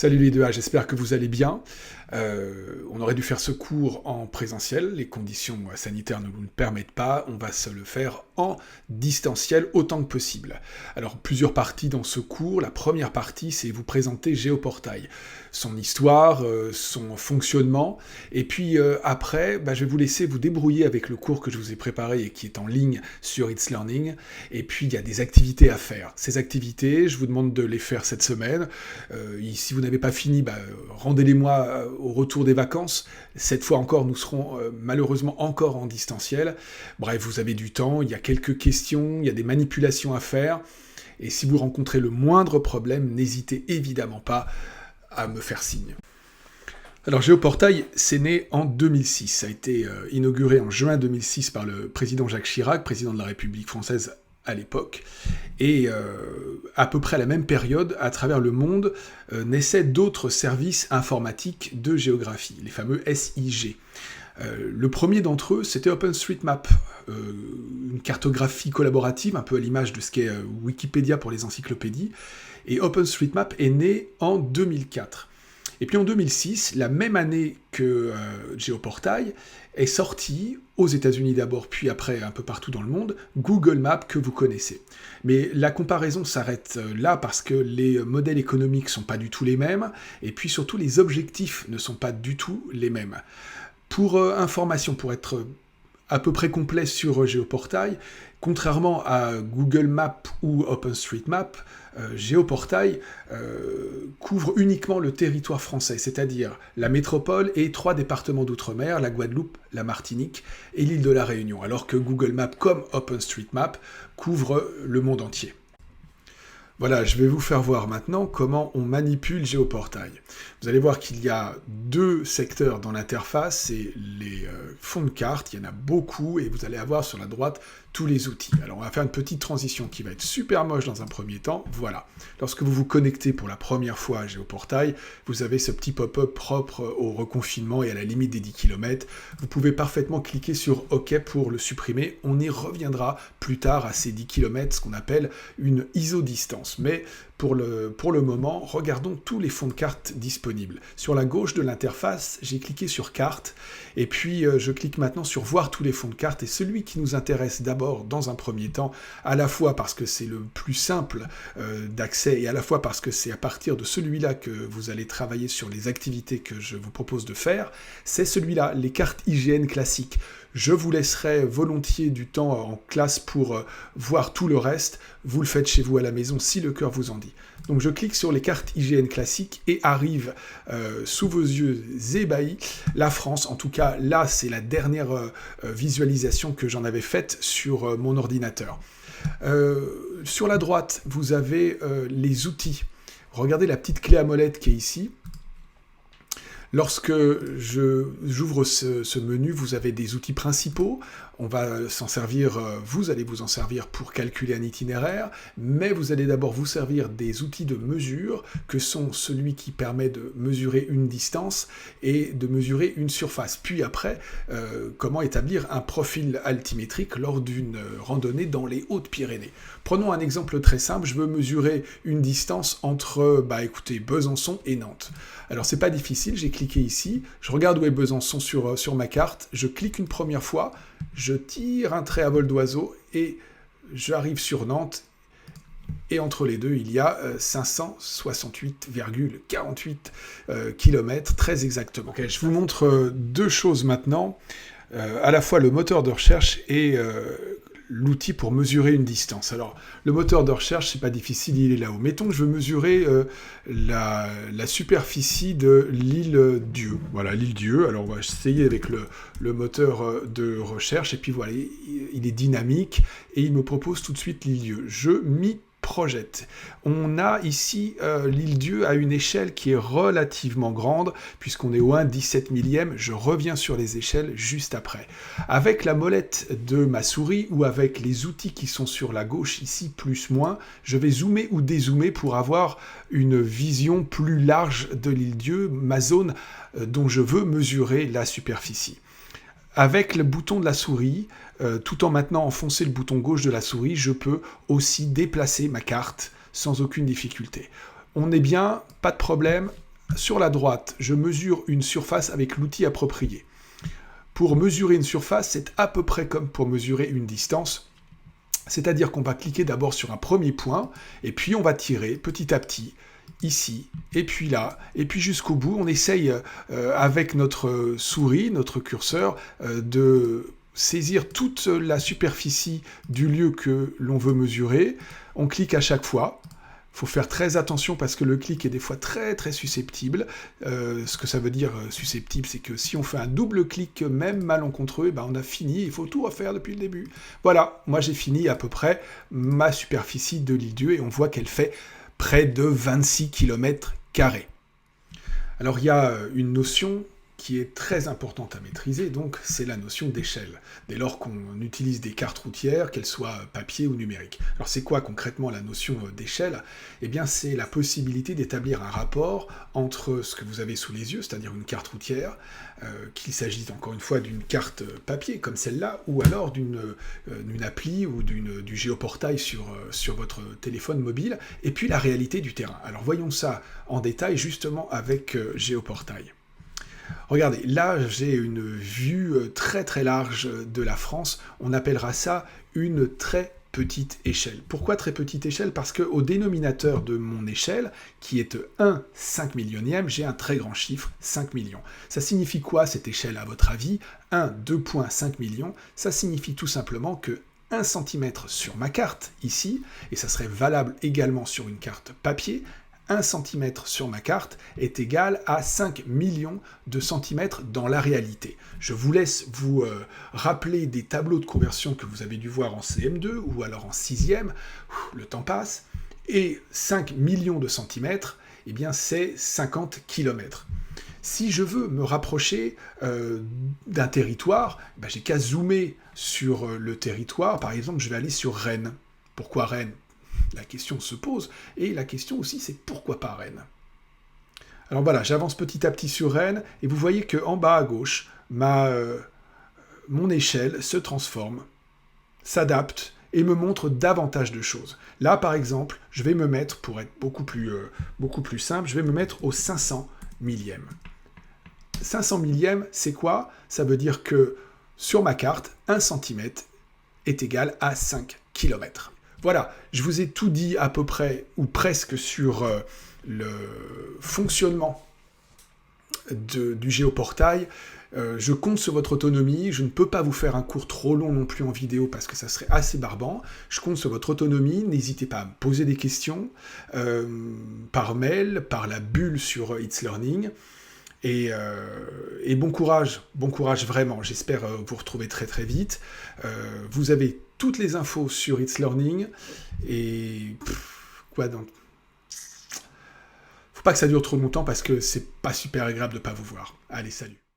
Salut les deux A, j'espère que vous allez bien. On aurait dû faire ce cours en présentiel, les conditions sanitaires ne nous le permettent pas, on va se le faire en distanciel autant que possible. Alors plusieurs parties dans ce cours, la première partie c'est vous présenter Géoportail, son histoire, son fonctionnement, et puis après je vais vous laisser vous débrouiller avec le cours que je vous ai préparé et qui est en ligne sur It's Learning, et puis il y a des activités à faire. Ces activités, je vous demande de les faire cette semaine, si vous n'avez pas fini, rendez-les-moi au retour des vacances. Cette fois encore, nous serons malheureusement encore en distanciel. Bref, vous avez du temps, il y a quelques questions, il y a des manipulations à faire. Et si vous rencontrez le moindre problème, n'hésitez évidemment pas à me faire signe. Alors Géoportail, c'est né en 2006. Ça a été inauguré en juin 2006 par le président Jacques Chirac, président de la République française à l'époque, et à peu près à la même période, à travers le monde, naissaient d'autres services informatiques de géographie, les fameux SIG. Le premier d'entre eux, c'était OpenStreetMap, une cartographie collaborative, un peu à l'image de ce qu'est Wikipédia pour les encyclopédies, et OpenStreetMap est né en 2004. Et puis en 2006, la même année que Géoportail, est sorti, aux États-Unis d'abord, puis après un peu partout dans le monde, Google Maps que vous connaissez. Mais la comparaison s'arrête là parce que les modèles économiques sont pas du tout les mêmes, et puis surtout les objectifs ne sont pas du tout les mêmes. Pour information, pour être à peu près complet sur Géoportail, contrairement à Google Maps ou OpenStreetMap, Géoportail couvre uniquement le territoire français, c'est-à-dire la métropole et 3 départements d'outre-mer, la Guadeloupe, la Martinique et l'île de la Réunion, alors que Google Maps comme OpenStreetMap couvrent le monde entier. Voilà, je vais vous faire voir maintenant comment on manipule Géoportail. Vous allez voir qu'il y a 2 secteurs dans l'interface, c'est les fonds de carte, il y en a beaucoup, et vous allez avoir sur la droite tous les outils. Alors on va faire une petite transition qui va être super moche dans un premier temps, voilà. Lorsque vous vous connectez pour la première fois à Géoportail, vous avez ce petit pop-up propre au reconfinement et à la limite des 10 km. Vous pouvez parfaitement cliquer sur OK pour le supprimer, on y reviendra plus tard à ces 10 km, ce qu'on appelle une ISO-distance. Mais pour le moment, regardons tous les fonds de carte disponibles. Sur la gauche de l'interface, j'ai cliqué sur Carte, et puis je clique maintenant sur Voir tous les fonds de carte, et celui qui nous intéresse d'abord, dans un premier temps, à la fois parce que c'est le plus simple d'accès, et à la fois parce que c'est à partir de celui-là que vous allez travailler sur les activités que je vous propose de faire, c'est celui-là, les cartes IGN classiques. Je vous laisserai volontiers du temps en classe pour voir tout le reste. Vous le faites chez vous à la maison si le cœur vous en dit. Donc je clique sur les cartes IGN classiques et arrive sous vos yeux ébahis la France. En tout cas, là, c'est la dernière visualisation que j'en avais faite sur mon ordinateur. Sur la droite, vous avez les outils. Regardez la petite clé à molette qui est ici. Lorsque j'ouvre ce menu, vous avez des outils principaux. On va s'en servir, vous allez vous en servir pour calculer un itinéraire, mais vous allez d'abord vous servir des outils de mesure, que sont celui qui permet de mesurer une distance et de mesurer une surface. Puis après, comment établir un profil altimétrique lors d'une randonnée dans les Hautes-Pyrénées. Prenons un exemple très simple, je veux mesurer une distance entre, Besançon et Nantes. Alors c'est pas difficile, j'ai cliqué ici, je regarde où est Besançon sur ma carte, je clique une première fois, je tire un trait à vol d'oiseau et j'arrive sur Nantes. Et entre les deux, il y a 568,48 km, très exactement. Okay, je vous montre 2 choses maintenant, à la fois le moteur de recherche et l'outil pour mesurer une distance. Alors, le moteur de recherche, c'est pas difficile, il est là-haut. Mettons que je veux mesurer la superficie de l'île Dieu. Voilà, l'île Dieu. Alors, on va essayer avec le moteur de recherche. Et puis voilà, il est dynamique et il me propose tout de suite l'île Dieu. Je m'y projette. On a ici l'île Dieu à une échelle qui est relativement grande, puisqu'on est au 1/17 millième, je reviens sur les échelles juste après. Avec la molette de ma souris, ou avec les outils qui sont sur la gauche, ici, plus, moins, je vais zoomer ou dézoomer pour avoir une vision plus large de l'île Dieu, ma zone dont je veux mesurer la superficie. Avec le bouton de la souris, tout en maintenant enfoncer le bouton gauche de la souris, je peux aussi déplacer ma carte sans aucune difficulté. On est bien, pas de problème, sur la droite, je mesure une surface avec l'outil approprié. Pour mesurer une surface, c'est à peu près comme pour mesurer une distance. C'est-à-dire qu'on va cliquer d'abord sur un premier point, et puis on va tirer petit à petit, ici, et puis là, et puis jusqu'au bout. On essaye avec notre souris, notre curseur, de saisir toute la superficie du lieu que l'on veut mesurer. On clique à chaque fois. Il faut faire très attention parce que le clic est des fois très très susceptible. Ce que ça veut dire susceptible, c'est que si on fait un double clic même malencontreux, ben on a fini, il faut tout refaire depuis le début. Voilà, moi j'ai fini à peu près ma superficie de l'île Dieu et on voit qu'elle fait près de 26 km². Alors il y a une notion qui est très importante à maîtriser, donc c'est la notion d'échelle, dès lors qu'on utilise des cartes routières, qu'elles soient papier ou numériques. Alors c'est quoi concrètement la notion d'échelle? Eh bien c'est la possibilité d'établir un rapport entre ce que vous avez sous les yeux, c'est-à-dire une carte routière, qu'il s'agisse encore une fois d'une carte papier comme celle-là, ou alors d'une appli ou du géoportail sur votre téléphone mobile, et puis la réalité du terrain. Alors voyons ça en détail justement avec Géoportail. Regardez, là j'ai une vue très très large de la France, on appellera ça une très petite échelle. Pourquoi très petite échelle? Parce qu'au dénominateur de mon échelle, qui est 1/5 millionième, j'ai un très grand chiffre, 5 millions. Ça signifie quoi cette échelle à votre avis? 2,5 millions, ça signifie tout simplement que 1 cm sur ma carte, ici, et ça serait valable également sur une carte papier, 1 cm sur ma carte est égal à 5 millions de centimètres dans la réalité. Je vous laisse vous rappeler des tableaux de conversion que vous avez dû voir en CM2 ou alors en 6e, le temps passe, et 5 millions de centimètres, eh bien c'est 50 km. Si je veux me rapprocher d'un territoire, ben j'ai qu'à zoomer sur le territoire. Par exemple, je vais aller sur Rennes. Pourquoi Rennes? La question se pose, et la question aussi c'est pourquoi pas Rennes? Alors voilà, j'avance petit à petit sur Rennes, et vous voyez qu'en bas à gauche, mon échelle se transforme, s'adapte, et me montre davantage de choses. Là par exemple, je vais me mettre, pour être beaucoup plus simple, je vais me mettre au 500 millième. 500 millième, c'est quoi? Ça veut dire que sur ma carte, 1 cm est égal à 5 km. Voilà, je vous ai tout dit à peu près, ou presque, sur le fonctionnement du géoportail. Je compte sur votre autonomie, je ne peux pas vous faire un cours trop long non plus en vidéo parce que ça serait assez barbant. Je compte sur votre autonomie, n'hésitez pas à me poser des questions par mail, par la bulle sur It's Learning. Et bon courage vraiment, j'espère vous retrouver très très vite. Vous avez toutes les infos sur It's Learning, et quoi donc? Faut pas que ça dure trop longtemps parce que c'est pas super agréable de pas vous voir. Allez, salut!